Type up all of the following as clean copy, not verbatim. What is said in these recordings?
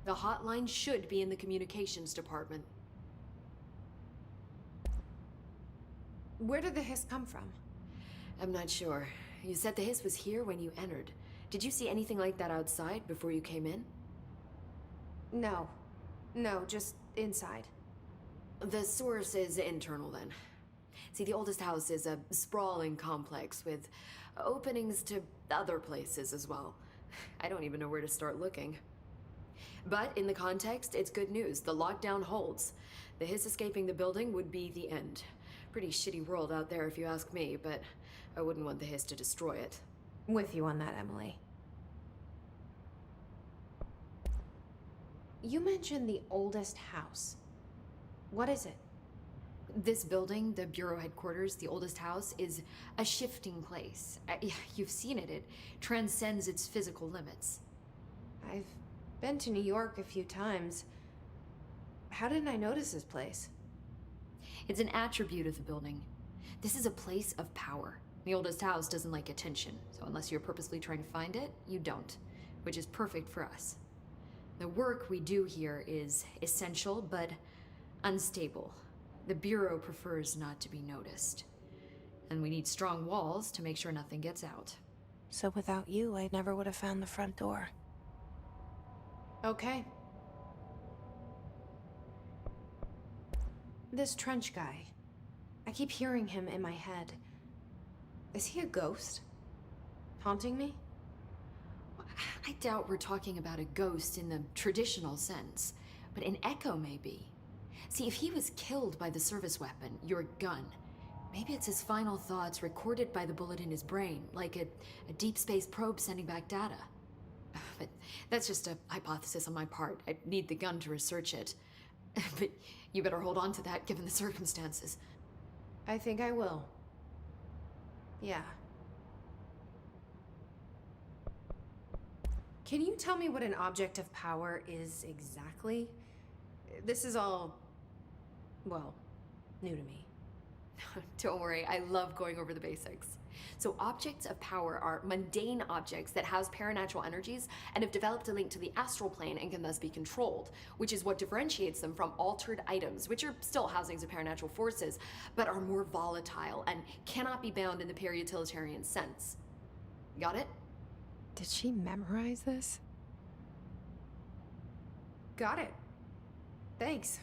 The hotline should be in the communications department. Where did the hiss come from? I'm not sure. You said the hiss was here when you entered. Did you see anything like that outside before you came in? No. No, just inside. The source is internal then. See, the oldest house is a sprawling complex with openings to other places as well. I don't even know where to start looking. But in the context, it's good news. The lockdown holds. The hiss escaping the building would be the end. Pretty shitty world out there if you ask me, but I wouldn't want the hiss to destroy it. With you on that, Emily. You mentioned the oldest house. What is it? This building, the Bureau headquarters, the oldest house, is a shifting place. You've seen it. It transcends its physical limits. I've been to New York a few times. How didn't I notice this place? It's an attribute of the building. This is a place of power. The oldest house doesn't like attention, so unless you're purposely trying to find it, you don't, which is perfect for us. The work we do here is essential, but unstable. The Bureau prefers not to be noticed. And we need strong walls to make sure nothing gets out. So without you, I never would have found the front door. Okay. This Trench guy. I keep hearing him in my head. Is he a ghost? Haunting me? I doubt we're talking about a ghost in the traditional sense, but an echo maybe. See, if he was killed by the service weapon, your gun, maybe it's his final thoughts recorded by the bullet in his brain, like a deep space probe sending back data. But that's just a hypothesis on my part. I need the gun to research it. But you better hold on to that given the circumstances. I think I will. Yeah. Can you tell me what an object of power is exactly? This is all, well, new to me. Don't worry, I love going over the basics. So objects of power are mundane objects that house paranatural energies and have developed a link to the astral plane and can thus be controlled, which is what differentiates them from altered items, which are still housings of paranatural forces, but are more volatile and cannot be bound in the peri-utilitarian sense. Got it? Did she memorize this? Got it. Thanks.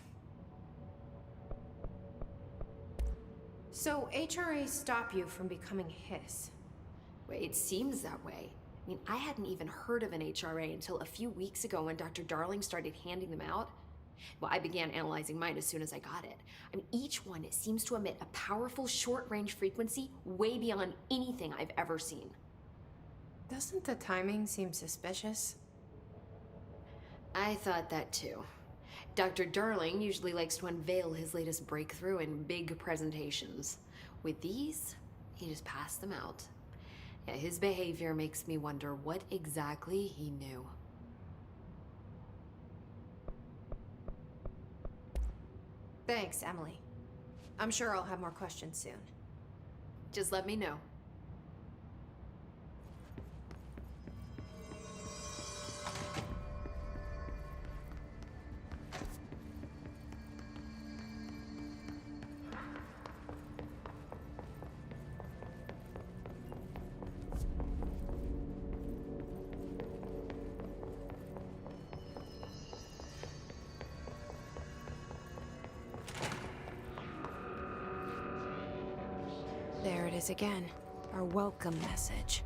So HRA stop you from becoming Hiss? Wait, it seems that way. I mean, I hadn't even heard of an HRA until a few weeks ago when Dr. Darling started handing them out. Well, I began analyzing mine as soon as I got it. I mean, each one seems to emit a powerful short-range frequency way beyond anything I've ever seen. Doesn't the timing seem suspicious? I thought that too. Dr. Darling usually likes to unveil his latest breakthrough in big presentations. With these, he just passed them out. Yeah, his behavior makes me wonder what exactly he knew. Thanks, Emily. I'm sure I'll have more questions soon. Just let me know. There it is again. Our welcome message.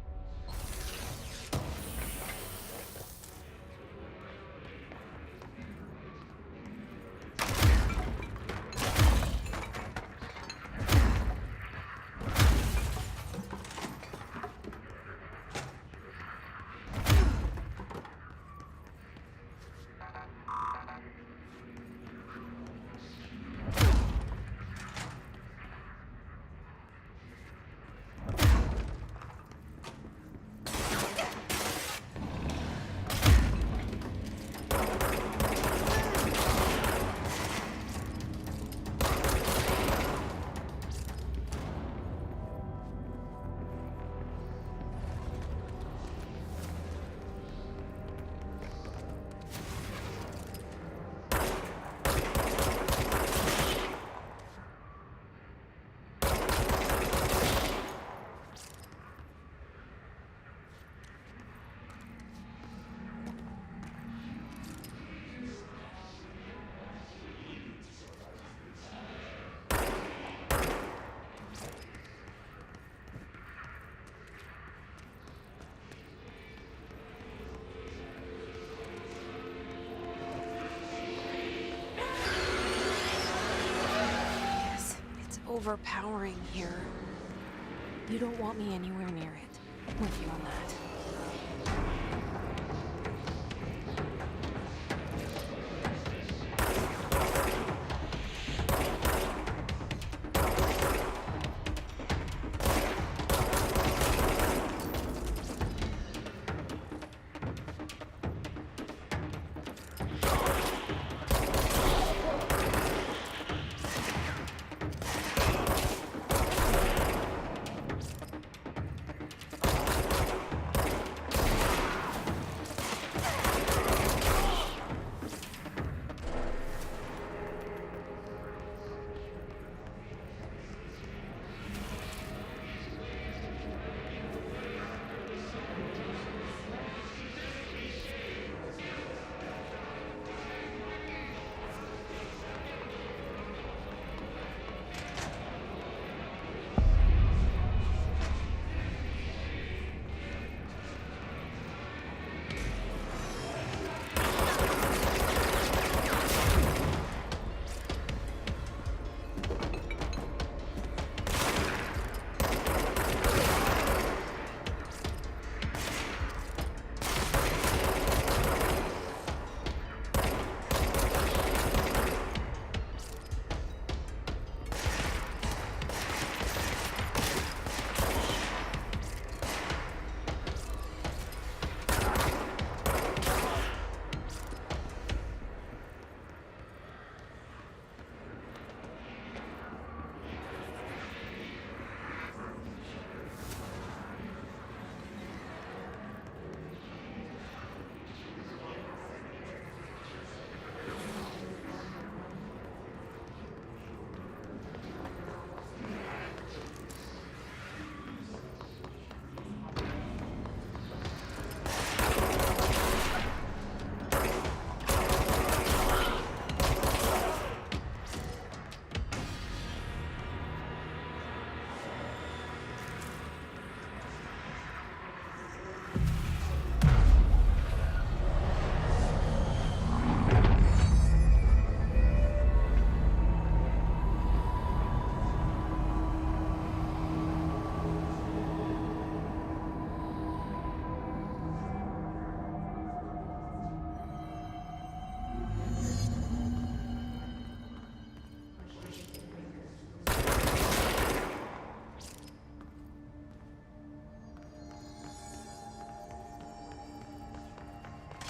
overpowering here. You don't want me anywhere near it. I'm with you on that.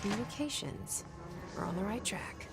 Communications. We're on the right track.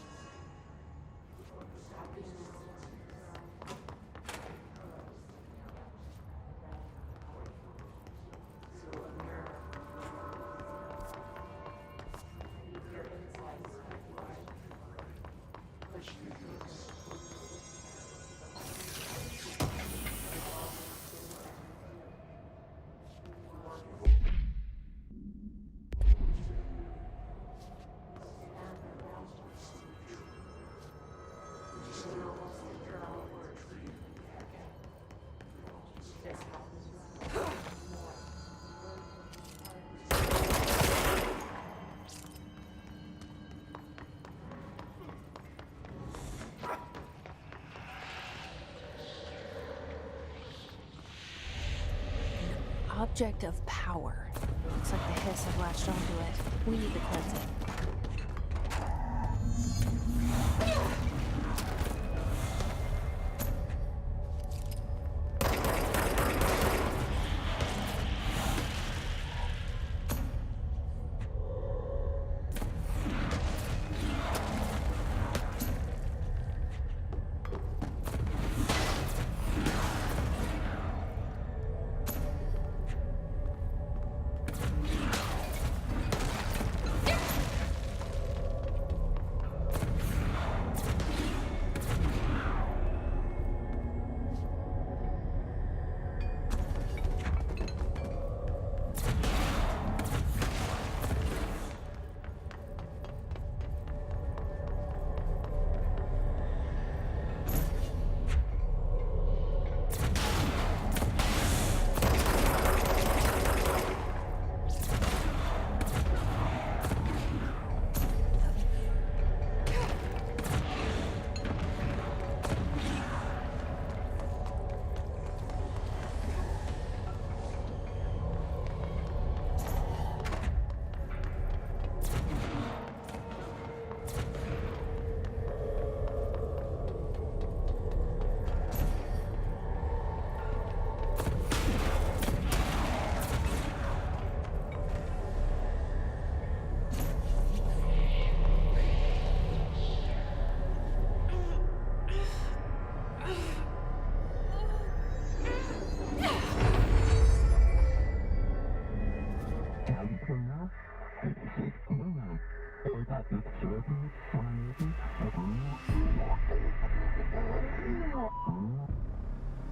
Object of power. Looks like the hiss have latched onto it. We need to cleanse it.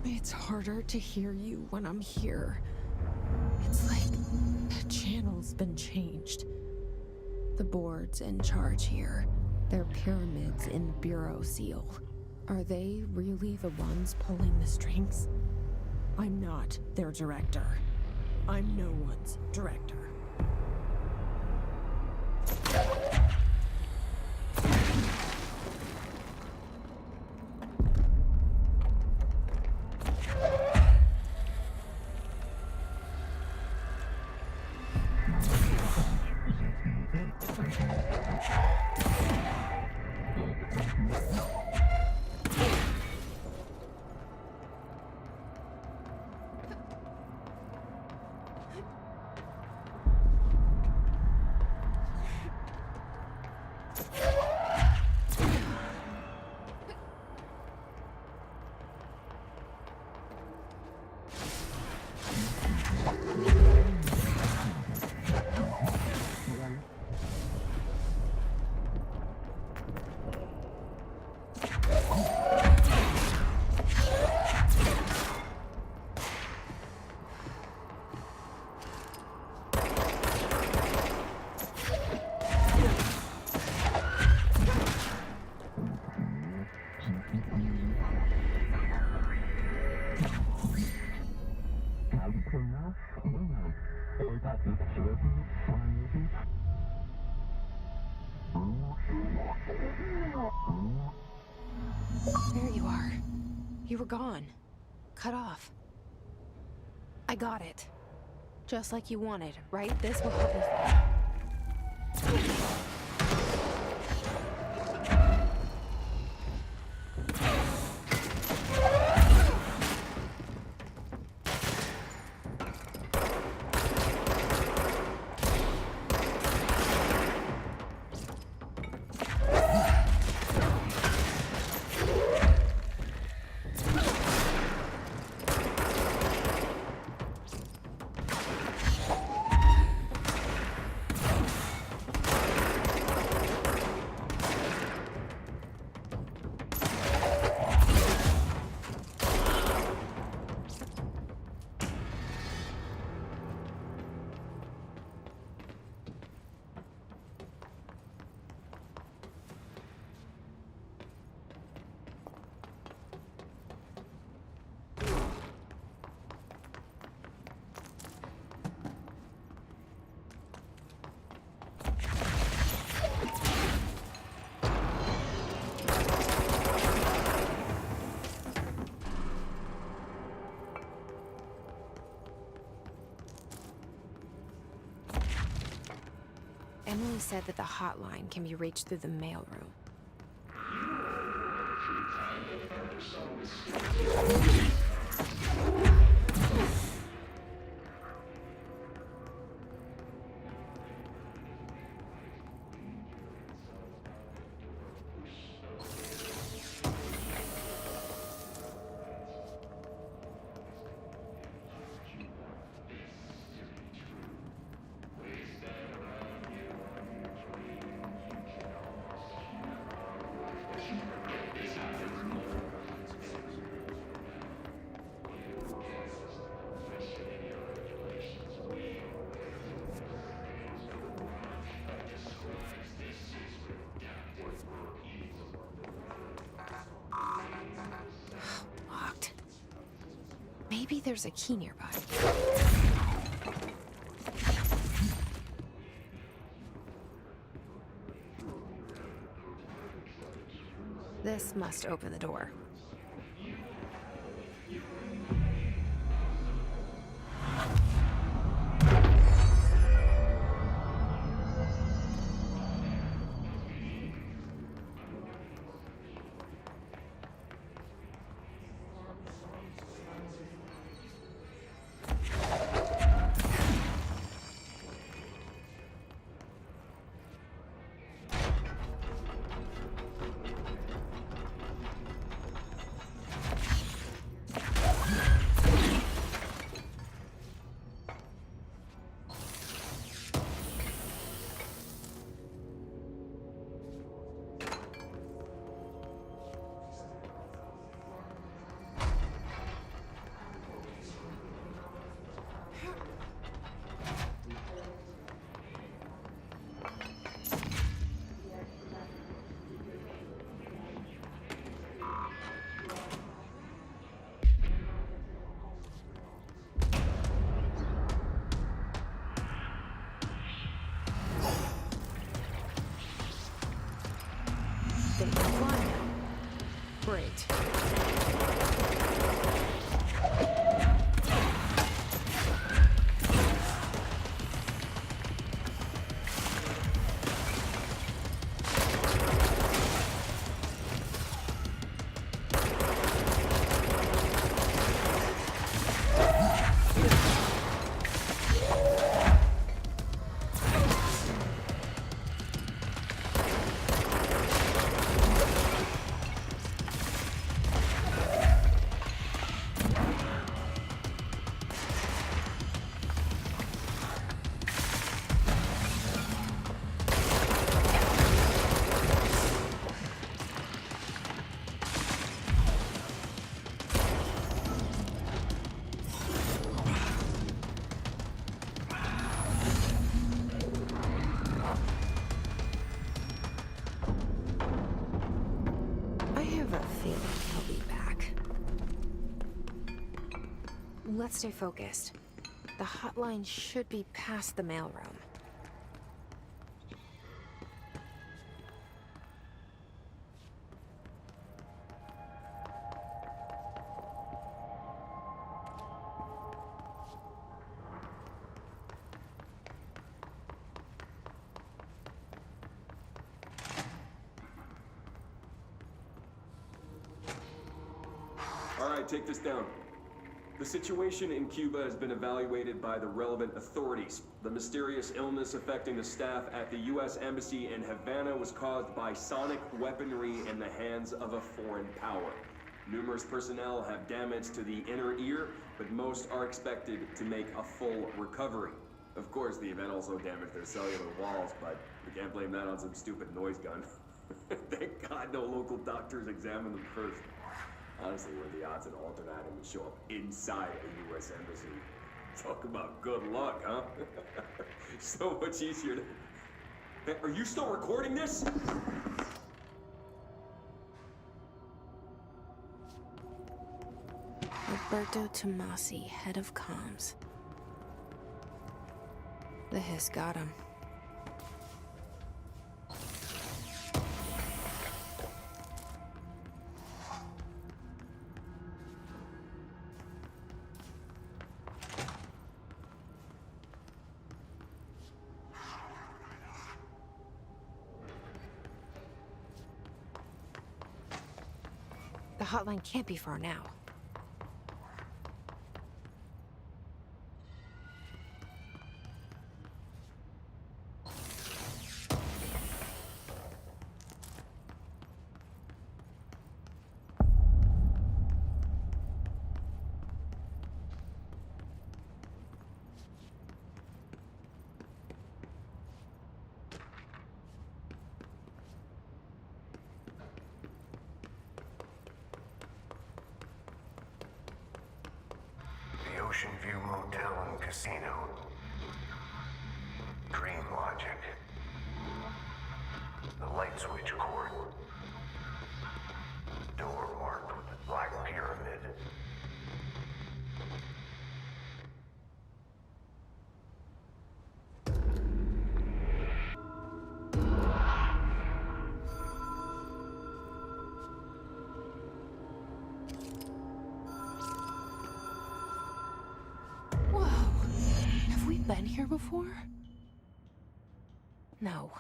It's harder to hear you when I'm here. It's like the channel's been changed. The board's in charge here. They're pyramids in Bureau Seal. Are they really the ones pulling the strings? I'm not their director. I'm no one's director. There you are. You were gone. Cut off. I got it. Just like you wanted, right? This will help me. Emily said that the hotline can be reached through the mailroom. Maybe there's a key nearby. This must open the door. They can fly now. Great. Let's stay focused. The hotline should be past the mailroom. All right, take this down. The situation in Cuba has been evaluated by the relevant authorities. The mysterious illness affecting the staff at the U.S. Embassy in Havana was caused by sonic weaponry in the hands of a foreign power. Numerous personnel have damage to the inner ear, but most are expected to make a full recovery. Of course, the event also damaged their cellular walls, but we can't blame that on some stupid noise gun. Thank God no local doctors examined them first. Honestly, what are the odds an alternate item would show up inside a U.S. embassy? Talk about good luck, huh? So much easier to... Hey, are you still recording this? Roberto Tomasi, head of comms. The hiss got him. The hotline can't be far now. Oceanview Motel and Casino. Dream logic. The light switch cord. Door marked with a black pyramid. Been here before? No.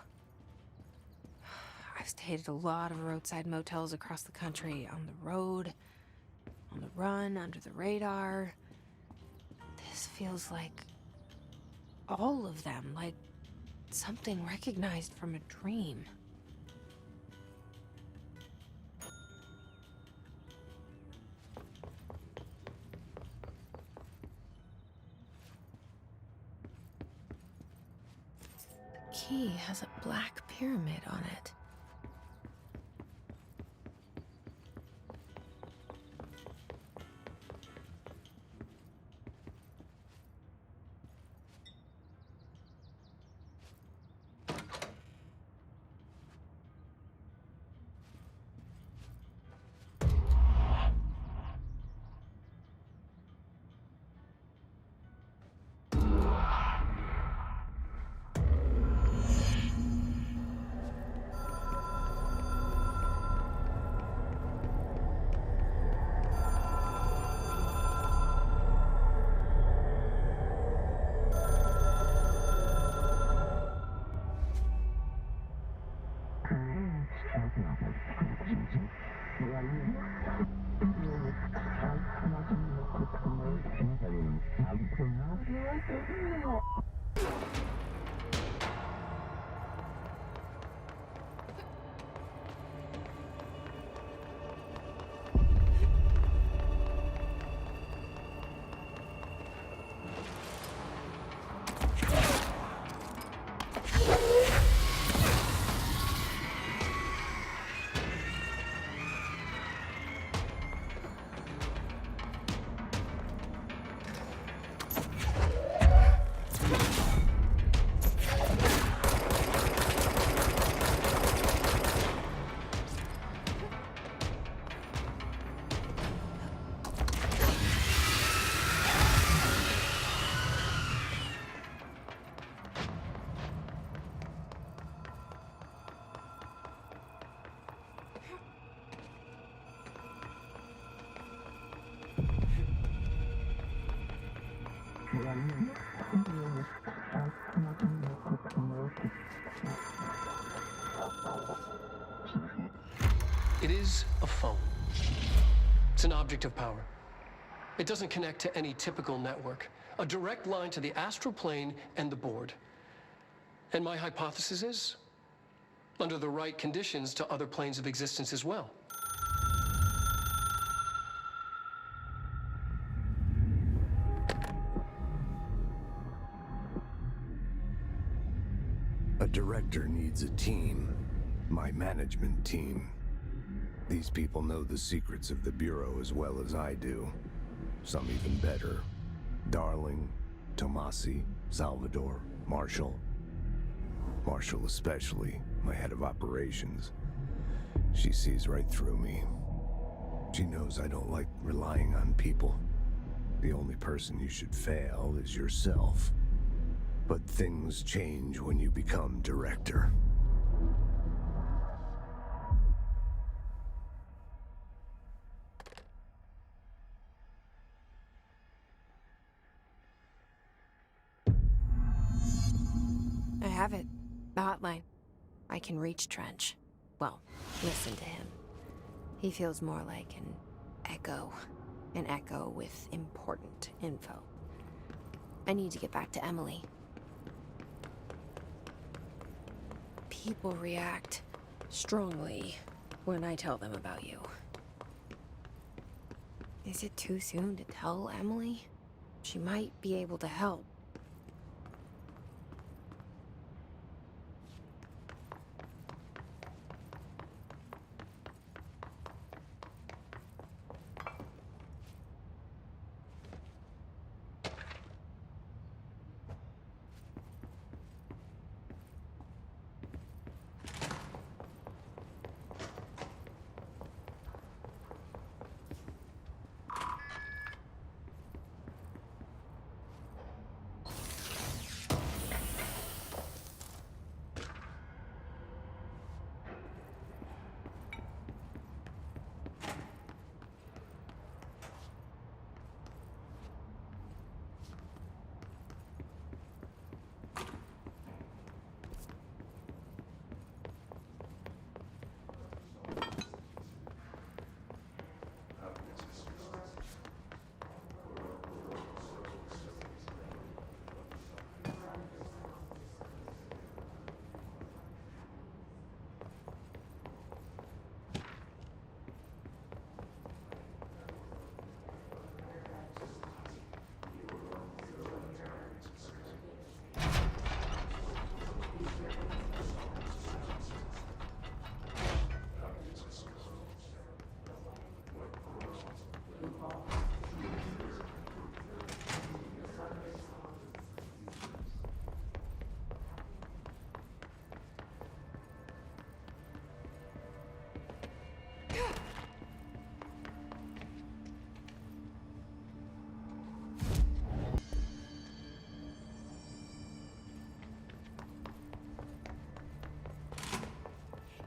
I've stayed at a lot of roadside motels across the country, on the road, on the run, under the radar. This feels like all of them, like something recognized from a dream. The key has a black pyramid on it. It is a phone. It's an object of power. It doesn't connect to any typical network. A direct line to the astral plane and the board. And my hypothesis is, under the right conditions, to other planes of existence as well. A director needs a team. My management team. These people know the secrets of the Bureau as well as I do. Some even better. Darling, Tomasi, Salvador, Marshall. Marshall especially, my head of operations. She sees right through me. She knows I don't like relying on people. The only person you should fail is yourself. But things change when you become director. I have it. The hotline. I can reach Trench. Well, listen to him. He feels more like an echo. An echo with important info. I need to get back to Emily. People react strongly when I tell them about you. Is it too soon to tell Emily? She might be able to help.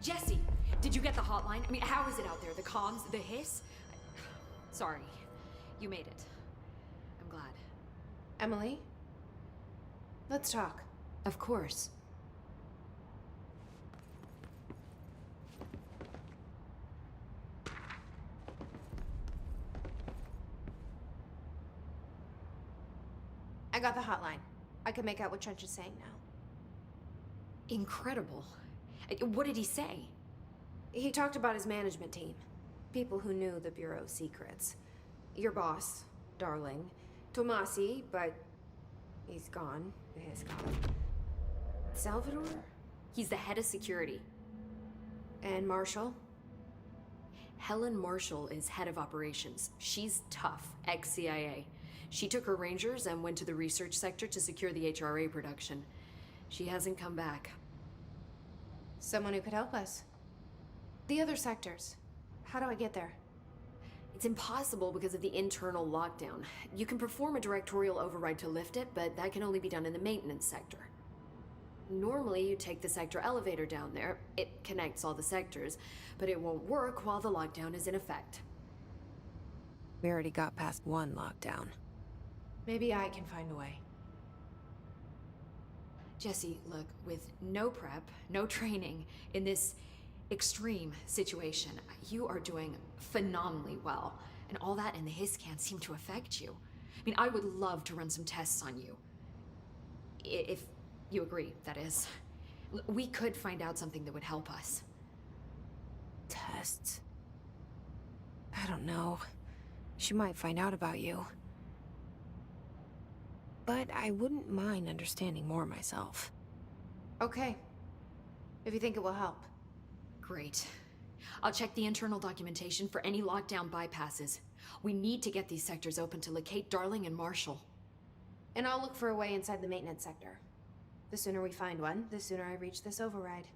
Jesse, did you get the hotline? I mean, how is it out there? The comms, the hiss? Sorry, you made it. I'm glad. Emily? Let's talk. Of course. got the hotline. I can make out what Trench is saying now. Incredible. What did he say? He talked about his management team. People who knew the Bureau's secrets. Your boss, Darling. Tomasi, but he's gone. He's gone. Salvador? He's the head of security. And Marshall? Helen Marshall is head of operations. She's tough, ex-CIA. She took her Rangers and went to the research sector to secure the HRA production. She hasn't come back. Someone who could help us. The other sectors. How do I get there? It's impossible because of the internal lockdown. You can perform a directorial override to lift it, but that can only be done in the maintenance sector. Normally, you take the sector elevator down there. It connects all the sectors, but it won't work while the lockdown is in effect. We already got past one lockdown. Maybe I can find a way. Jesse, look, with no prep, no training, in this extreme situation, you are doing phenomenally well. And all that and the hiss can't seem to affect you. I mean, I would love to run some tests on you. If you agree, that is. We could find out something that would help us. Tests? I don't know. She might find out about you. But I wouldn't mind understanding more myself. Okay. If you think it will help. Great. I'll check the internal documentation for any lockdown bypasses. We need to get these sectors open to locate Darling and Marshall. And I'll look for a way inside the maintenance sector. The sooner we find one, the sooner I reach this override.